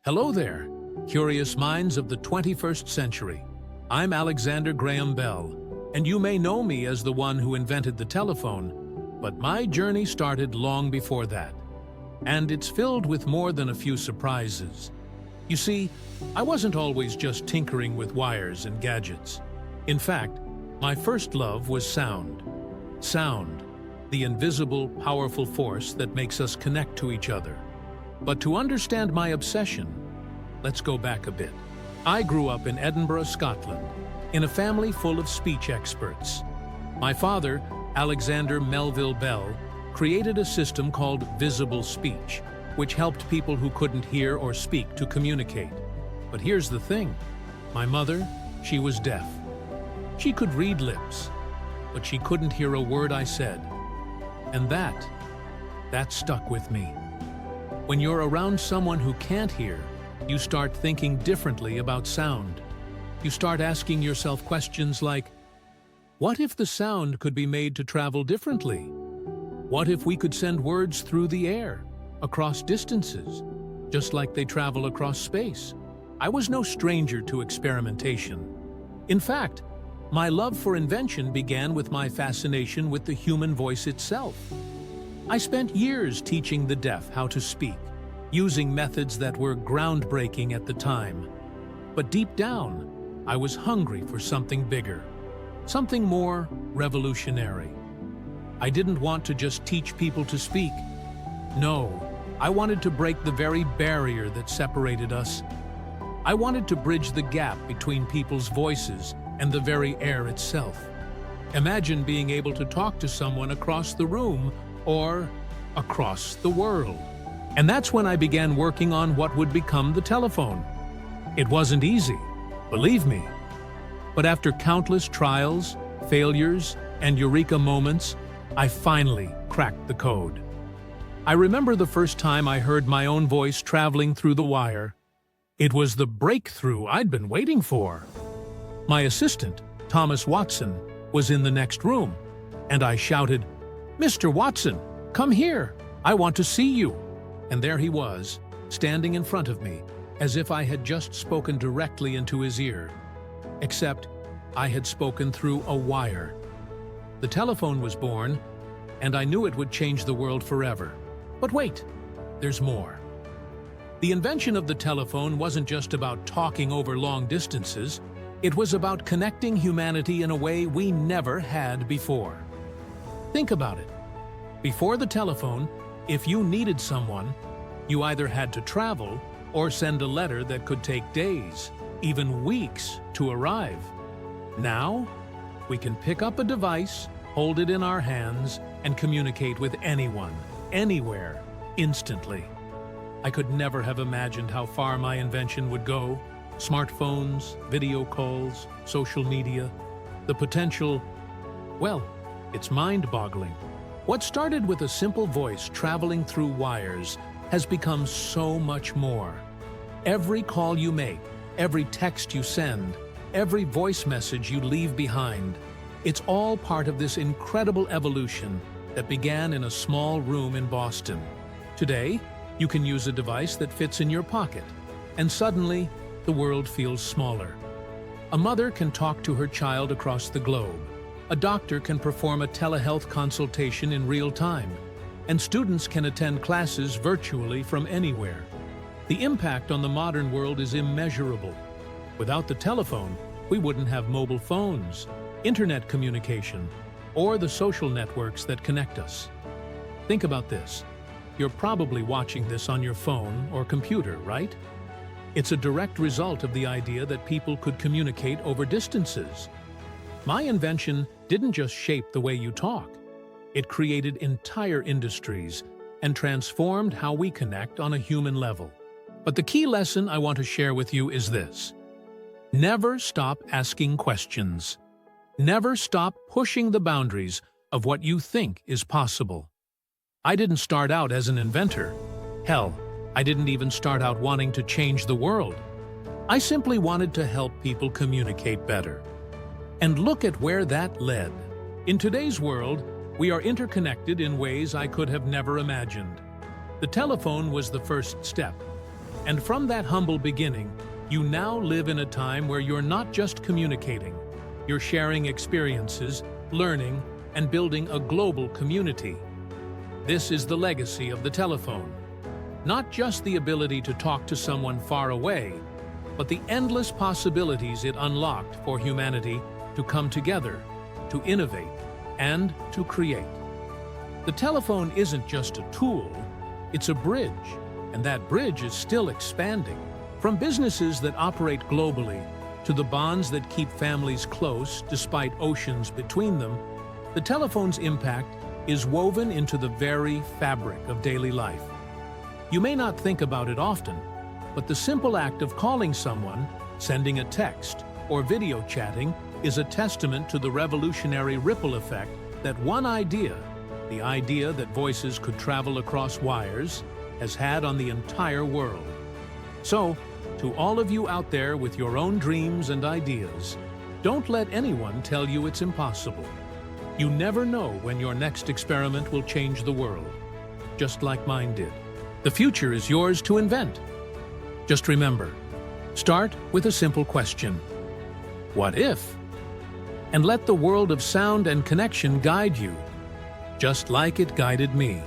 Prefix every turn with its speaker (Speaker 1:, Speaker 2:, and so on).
Speaker 1: Hello there, curious minds of the 21st century. I'm Alexander Graham Bell, and you may know me as the one who invented the telephone, but my journey started long before that. And it's filled with more than a few surprises. You see, I wasn't always just tinkering with wires and gadgets. In fact, my first love was sound. Sound, the invisible, powerful force that makes us connect to each other. But to understand my obsession, let's go back a bit. I grew up in Edinburgh, Scotland, in a family full of speech experts. My father, Alexander Melville Bell, created a system called visible speech, which helped people who couldn't hear or speak to communicate. But here's the thing. My mother, she was deaf. She could read lips, but she couldn't hear a word I said. And that stuck with me. When you're around someone who can't hear, you start thinking differently about sound. You start asking yourself questions like, what if the sound could be made to travel differently? What if we could send words through the air, across distances, just like they travel across space? I was no stranger to experimentation. In fact, my love for invention began with my fascination with the human voice itself. I spent years teaching the deaf how to speak, using methods that were groundbreaking at the time. But deep down, I was hungry for something bigger, something more revolutionary. I didn't want to just teach people to speak. No, I wanted to break the very barrier that separated us. I wanted to bridge the gap between people's voices and the very air itself. Imagine being able to talk to someone across the room or across the world. And that's when I began working on what would become the telephone. It wasn't easy, believe me. But after countless trials, failures, and eureka moments, I finally cracked the code. I remember the first time I heard my own voice traveling through the wire. It was the breakthrough I'd been waiting for. My assistant, Thomas Watson, was in the next room, and I shouted, "Mr. Watson, come here, I want to see you." And there he was, standing in front of me, as if I had just spoken directly into his ear. Except, I had spoken through a wire. The telephone was born, and I knew it would change the world forever. But wait, there's more. The invention of the telephone wasn't just about talking over long distances, it was about connecting humanity in a way we never had before. Think about it. Before the telephone, if you needed someone, you either had to travel or send a letter that could take days, even weeks, to arrive. Now, we can pick up a device, hold it in our hands, and communicate with anyone, anywhere, instantly. I could never have imagined how far my invention would go. Smartphones, video calls, social media. The potential, well, it's mind-boggling. What started with a simple voice traveling through wires has become so much more. Every call you make, every text you send, every voice message you leave behind, it's all part of this incredible evolution that began in a small room in Boston. Today, you can use a device that fits in your pocket, and suddenly, the world feels smaller. A mother can talk to her child across the globe. A doctor can perform a telehealth consultation in real time, and students can attend classes virtually from anywhere. The impact on the modern world is immeasurable. Without the telephone, we wouldn't have mobile phones, internet communication, or the social networks that connect us. Think about this. You're probably watching this on your phone or computer, right? It's a direct result of the idea that people could communicate over distances. My invention didn't just shape the way you talk. It created entire industries and transformed how we connect on a human level. But the key lesson I want to share with you is this. Never stop asking questions. Never stop pushing the boundaries of what you think is possible. I didn't start out as an inventor. Hell, I didn't even start out wanting to change the world. I simply wanted to help people communicate better. And look at where that led. In today's world, we are interconnected in ways I could have never imagined. The telephone was the first step, And from that humble beginning, you now live in a time where you're not just communicating, you're sharing experiences, learning, and building a global community. This is the legacy of the telephone. Not just the ability to talk to someone far away, but the endless possibilities it unlocked for humanity to come together, to innovate, and to create. The telephone isn't just a tool, it's a bridge, and that bridge is still expanding. From businesses that operate globally to the bonds that keep families close despite oceans between them, the telephone's impact is woven into the very fabric of daily life. You may not think about it often, but the simple act of calling someone, sending a text, or video chatting is a testament to the revolutionary ripple effect that one idea, the idea that voices could travel across wires, has had on the entire world. So, to all of you out there with your own dreams and ideas, don't let anyone tell you it's impossible. You never know when your next experiment will change the world, just like mine did. The future is yours to invent. Just remember, start with a simple question. What if? And let the world of sound and connection guide you, just like it guided me.